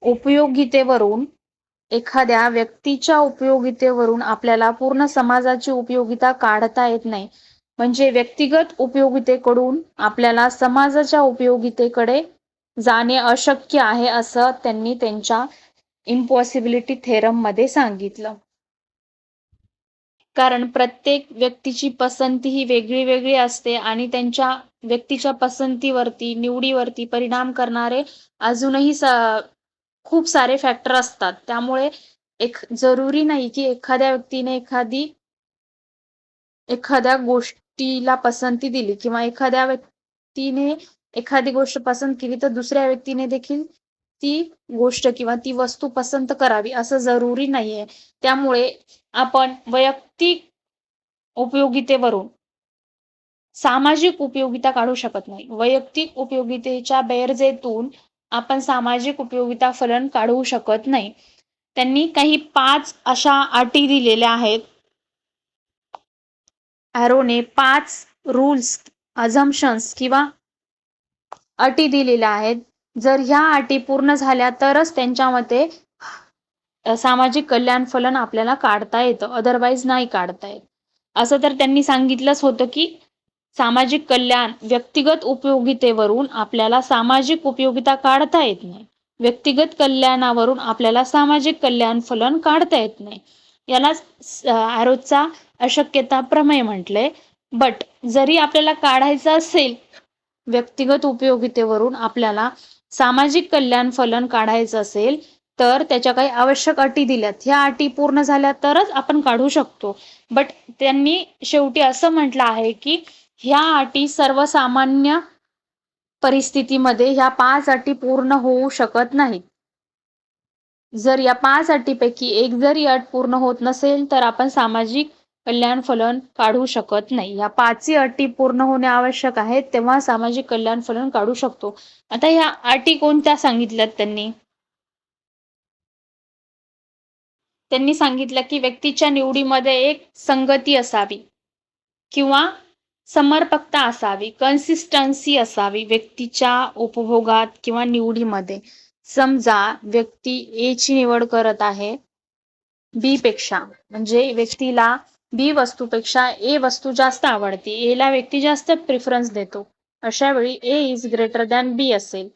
उपयोगितेवरून एखाद्या व्यक्तीच्या उपयोगितेवरून आपल्याला पूर्ण समाजाची उपयोगिता काढता येत नाही. म्हणजे व्यक्तिगत उपयोगितेकडून आपल्याला समाजाच्या उपयोगितेकडे जाणे अशक्य आहे, असं त्यांनी त्यांच्या इम्पॉसिबिलिटी थेरम मध्ये सांगितलं. कारण प्रत्येक व्यक्तीची पसंती ही वेगळी वेगळी असते आणि त्यांच्या व्यक्तीच्या पसंतीवरती, निवडीवरती परिणाम करणारे अजूनही खूप सारे फॅक्टर असतात. त्यामुळे जरुरी नाही की एखाद्या व्यक्तीने एखाद्या गोष्टीला पसंती दिली किंवा एखाद्या व्यक्तीने एखादी गोष्ट पसंत केली तर दुसऱ्या व्यक्तीने देखील ती गोष्ट किंवा ती वस्तू पसंत करावी असं जरुरी नाहीये. त्यामुळे आपण वैयक्तिक उपयोगितेवरून सामाजिक उपयोगिता काढू शकत नाही. वैयक्तिक उपयोगितेच्या बेरजेतून आपण सामाजिक उपयोगिता फलन काढू शकत नाही. त्यांनी काही 5 अशा अटी दिलेल्या आहेत. ॲरोने 5 रूल्स, अझम्पशन्स किंवा अटी दिलेल्या आहेत. जर ह्या अटी पूर्ण झाल्या तरच त्यांच्या मते सामाजिक कल्याण फलन आपल्याला काढता येतं, अदरवाईज नाही काढता येत. असं तर त्यांनी सांगितलंच होतं की सामाजिक कल्याण व्यक्तिगत उपयोगितेवरून आपल्याला सामाजिक उपयोगिता काढता येत नाही. व्यक्तिगत कल्याणावरून आपल्याला सामाजिक कल्याण फलन काढता येत नाही. याला ॲरोचा अशक्यता प्रमेय म्हटले. बट जरी आपल्याला काढायचं असेल व्यक्तिगत उपयोगितेवरून आपल्याला सामाजिक कल्याण फलन काढायचं असेल तर त्याच्या काही आवश्यक अटी दिल्यात. ह्या अटी पूर्ण झाल्या तरच आपण काढू शकतो. बट त्यांनी शेवटी असं म्हटलं आहे की ह्या अटी सर्वसामान्य परिस्थितीमध्ये ह्या 5 अटी पूर्ण होऊ शकत नाहीत. जर या 5 अटीपैकी एक जरी अट पूर्ण होत नसेल तर आपण सामाजिक कल्याण फलन काढू शकत नाही. या 5 अटी पूर्ण होणे आवश्यक आहेत, तेव्हा सामाजिक कल्याण फलन काढू शकतो. आता ह्या अटी कोणत्या सांगितल्यात त्यांनी? त्यांनी सांगितलं की व्यक्तीच्या निवडीमध्ये एक संगती असावी किंवा समर्पकता असावी, कन्सिस्टन्सी असावी व्यक्तीच्या उपभोगात किंवा निवडीमध्ये. समजा व्यक्ती ए ची निवड करत आहे बी पेक्षा, म्हणजे व्यक्तीला बी वस्तूपेक्षा ए वस्तू जास्त आवडते, ए ला व्यक्ती जास्त प्रिफरन्स देतो. अशा वेळी ए इज ग्रेटर दॅन बी असेल.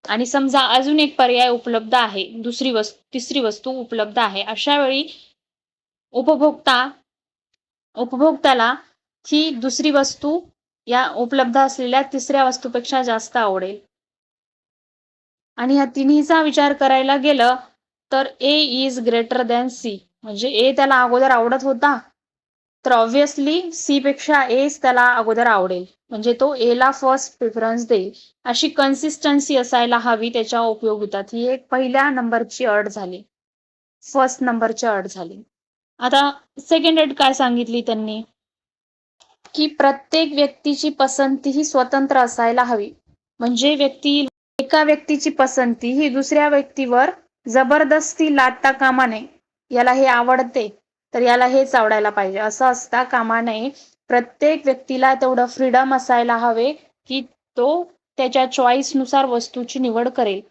आणि समजा अजून एक पर्याय उपलब्ध आहे, तिसरी वस्तू उपलब्ध आहे. अशा वेळी उपभोक्ताला ही दुसरी वस्तू या उपलब्ध असलेल्या तिसऱ्या वस्तूपेक्षा जास्त आवडेल. आणि ह्या तिन्हीचा विचार करायला गेलं तर ए इज ग्रेटर दॅन सी, म्हणजे ए त्याला अगोदर आवडत होता तर ऑब्व्हियसली सी पेक्षा एच त्याला अगोदर आवडेल, म्हणजे तो ए ला फर्स्ट प्रिफरन्स देईल. अशी कन्सिस्टन्सी असायला हवी त्याच्या उपयोगितात. ही एक पहिल्या नंबरची अट झाली, फर्स्ट नंबरची अट झाली. आता सेकंड अट काय सांगितली त्यांनी की प्रत्येक व्यक्तीची पसंती ही स्वतंत्र असायला हवी. म्हणजे एका व्यक्तीची पसंती ही दुसऱ्या व्यक्तीवर जबरदस्ती लादता कामा नये. याला हे आवडते तर याला हेच आवडायला पाहिजे असं असता कामा नये. प्रत्येक व्यक्तीला तेवढं फ्रीडम असायला हवे की तो त्याच्या चॉईसनुसार वस्तूची निवड करेल.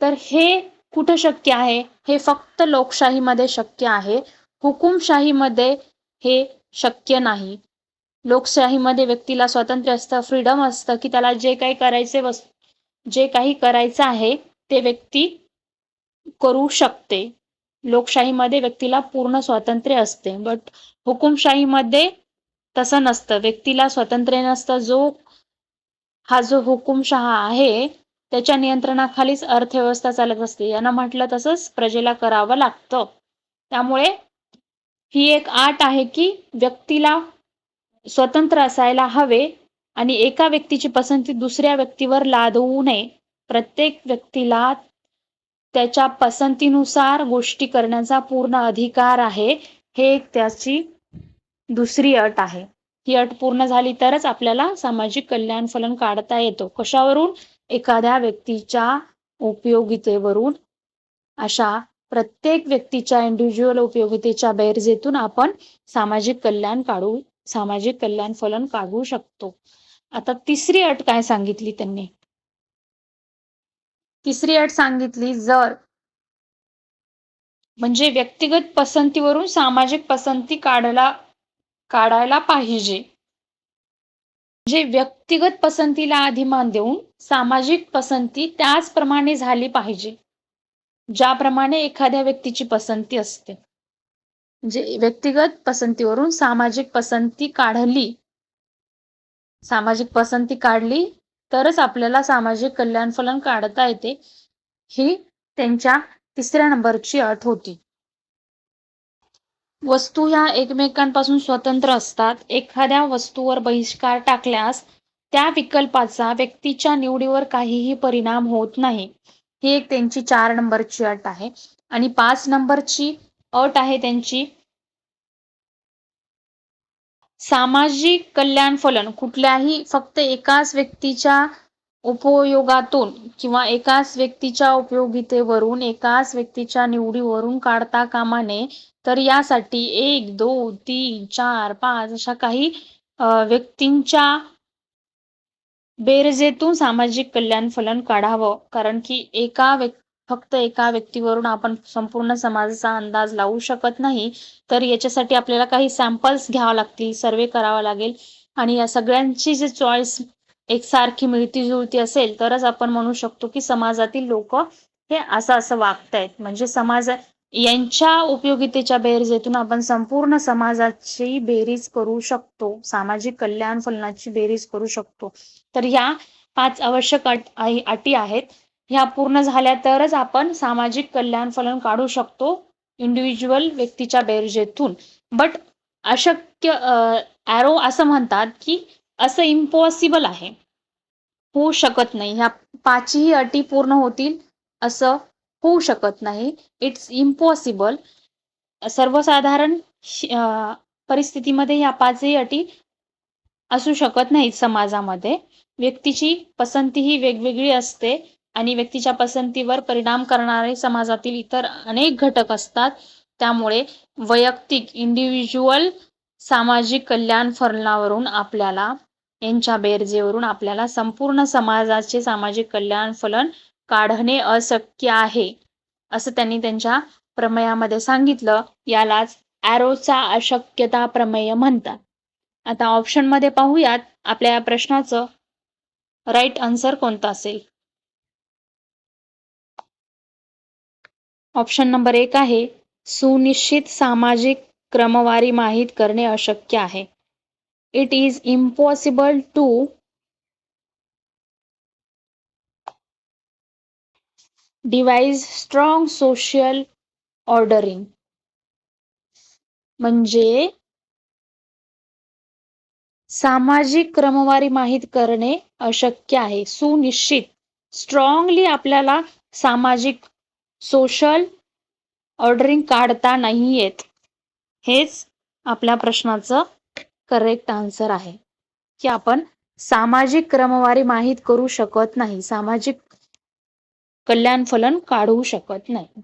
तर हे कुठं शक्य आहे? हे फक्त लोकशाहीमध्ये शक्य आहे. हुकुमशाहीमध्ये हे शक्य नाही. लोकशाहीमध्ये व्यक्तीला स्वातंत्र्य असतं, फ्रीडम असतं की त्याला जे काही करायचं आहे ते व्यक्ती करू शकते. लोकशाहीमध्ये व्यक्तीला पूर्ण स्वातंत्र्य असते. बट हुकुमशाहीमध्ये तसं नसतं, व्यक्तीला स्वातंत्र्य नसतं. जो हुकुमशहा आहे त्याच्या नियंत्रणाखालीच अर्थव्यवस्था चालत असते. यानं म्हटलं तसंच प्रजेला करावं लागतं. त्यामुळे ही एक अट आहे की व्यक्तीला स्वतंत्र असायला हवे आणि एका व्यक्तीची पसंती दुसऱ्या व्यक्तीवर लादवू नये. प्रत्येक व्यक्तीला त्याच्या पसंतीनुसार गोष्टी करण्याचा पूर्ण अधिकार आहे. हे त्याची दुसरी अट आहे. ही अट पूर्ण झाली तरच आपल्याला सामाजिक कल्याण फलन काढता येतो. कशावरून? एखाद्या व्यक्तीच्या उपयोगितेवरून. अशा प्रत्येक व्यक्तीच्या इंडिव्हिज्युअल उपयोगितेच्या बेरजेतून आपण सामाजिक कल्याण फलन काढू शकतो. आता तिसरी अट काय सांगितली त्यांनी? तिसरी अट सांगितली, जर म्हणजे व्यक्तिगत पसंतीवरून सामाजिक पसंती काढायला पाहिजे. म्हणजे व्यक्तिगत पसंतीला आधी मान देऊन सामाजिक पसंती त्याचप्रमाणे झाली पाहिजे, ज्याप्रमाणे एखाद्या व्यक्तीची पसंती असते. म्हणजे व्यक्तिगत पसंतीवरून सामाजिक पसंती काढली तरच आपल्याला सामाजिक कल्याण फलन काढता येते. ही त्यांच्या तिसऱ्या नंबरची अट होती. वस्तू ह्या एकमेकांपासून स्वतंत्र असतात. एखाद्या वस्तूवर बहिष्कार टाकल्यास त्या विकल्पाचा व्यक्तीच्या निवडीवर काहीही परिणाम होत नाही. ही एक त्यांची 4 नंबरची अट आहे. आणि 5 नंबरची अट आहे त्यांची, सामाजिक कल्याण फलन कुठल्याही फक्त एकाच व्यक्तीच्या उपयोगातून किंवा एकाच व्यक्तीच्या उपयोगितेवरून, एकाच व्यक्तीच्या निवडीवरून काढता कामा नये. तर यासाठी 1, 2, 3, 4, 5 अशा काही व्यक्तींच्या बेरजेतून सामाजिक कल्याण फलन काढावं. कारण की फक्त एका व्यक्तीवरून आपण संपूर्ण समाजाचा अंदाज लावू शकत नाही. तर याच्यासाठी आपल्याला काही सॅम्पल्स घ्यावं लागतील, सर्वे करावा लागेल. आणि या सगळ्यांची जी चॉईस एकसारखी मिळती जुळती असेल तरच आपण म्हणू शकतो की समाजातील लोक हे असं वागतायत. म्हणजे यांच्या उपयोगितेच्या बेरजेतून आपण संपूर्ण समाजाची बेरीज करू शकतो, सामाजिक कल्याण फलनाची बेरीज करू शकतो. तर ह्या 5 आवश्यक अटी आहेत. ह्या पूर्ण झाल्या तरच आपण सामाजिक कल्याण फलन काढू शकतो इंडिव्हिज्युअल व्यक्तीच्या बेरजेतून. बट अशक्य, ॲरो असं म्हणतात की असं इम्पॉसिबल आहे, होऊ शकत नाही. ह्या 5ही अटी पूर्ण होतील असं होऊ शकत नाही. It's impossible. सर्वसाधारण परिस्थितीमध्ये ह्या 5ही अटी असू शकत नाहीत समाजामध्ये. व्यक्तीची पसंती ही वेगवेगळी असते आणि व्यक्तीच्या पसंतीवर परिणाम करणारे समाजातील इतर अनेक घटक असतात. त्यामुळे वैयक्तिक इंडिव्हिज्युअल सामाजिक कल्याण फलनावरून यांच्या बेरजेवरून आपल्याला संपूर्ण समाजाचे सामाजिक कल्याण फलन काढणे अशक्य आहे, असं त्यांनी त्यांच्या प्रमेयामध्ये सांगितलं. यालाच ॲरोचा अशक्यता प्रमेय म्हणतात. आता ऑप्शन मध्ये पाहूयात आपल्या या प्रश्नाचं राईट आन्सर कोणता असेल. ऑप्शन नंबर 1 आहे, सुनिश्चित सामाजिक क्रमवारी माहित करणे अशक्य आहे. It is impossible to devise strong social ordering. म्हणजे सामाजिक क्रमवारी माहित करणे अशक्य आहे. सुनिश्चित, स्ट्रॉंगली आपल्याला सामाजिक सोशल ऑर्डरिंग काढता नाही येत. हेच आपल्या प्रश्नाचं करेक्ट आन्सर आहे की आपण सामाजिक क्रमवारी माहित करू शकत नाही, सामाजिक कल्याण फलन काढू शकत नाही.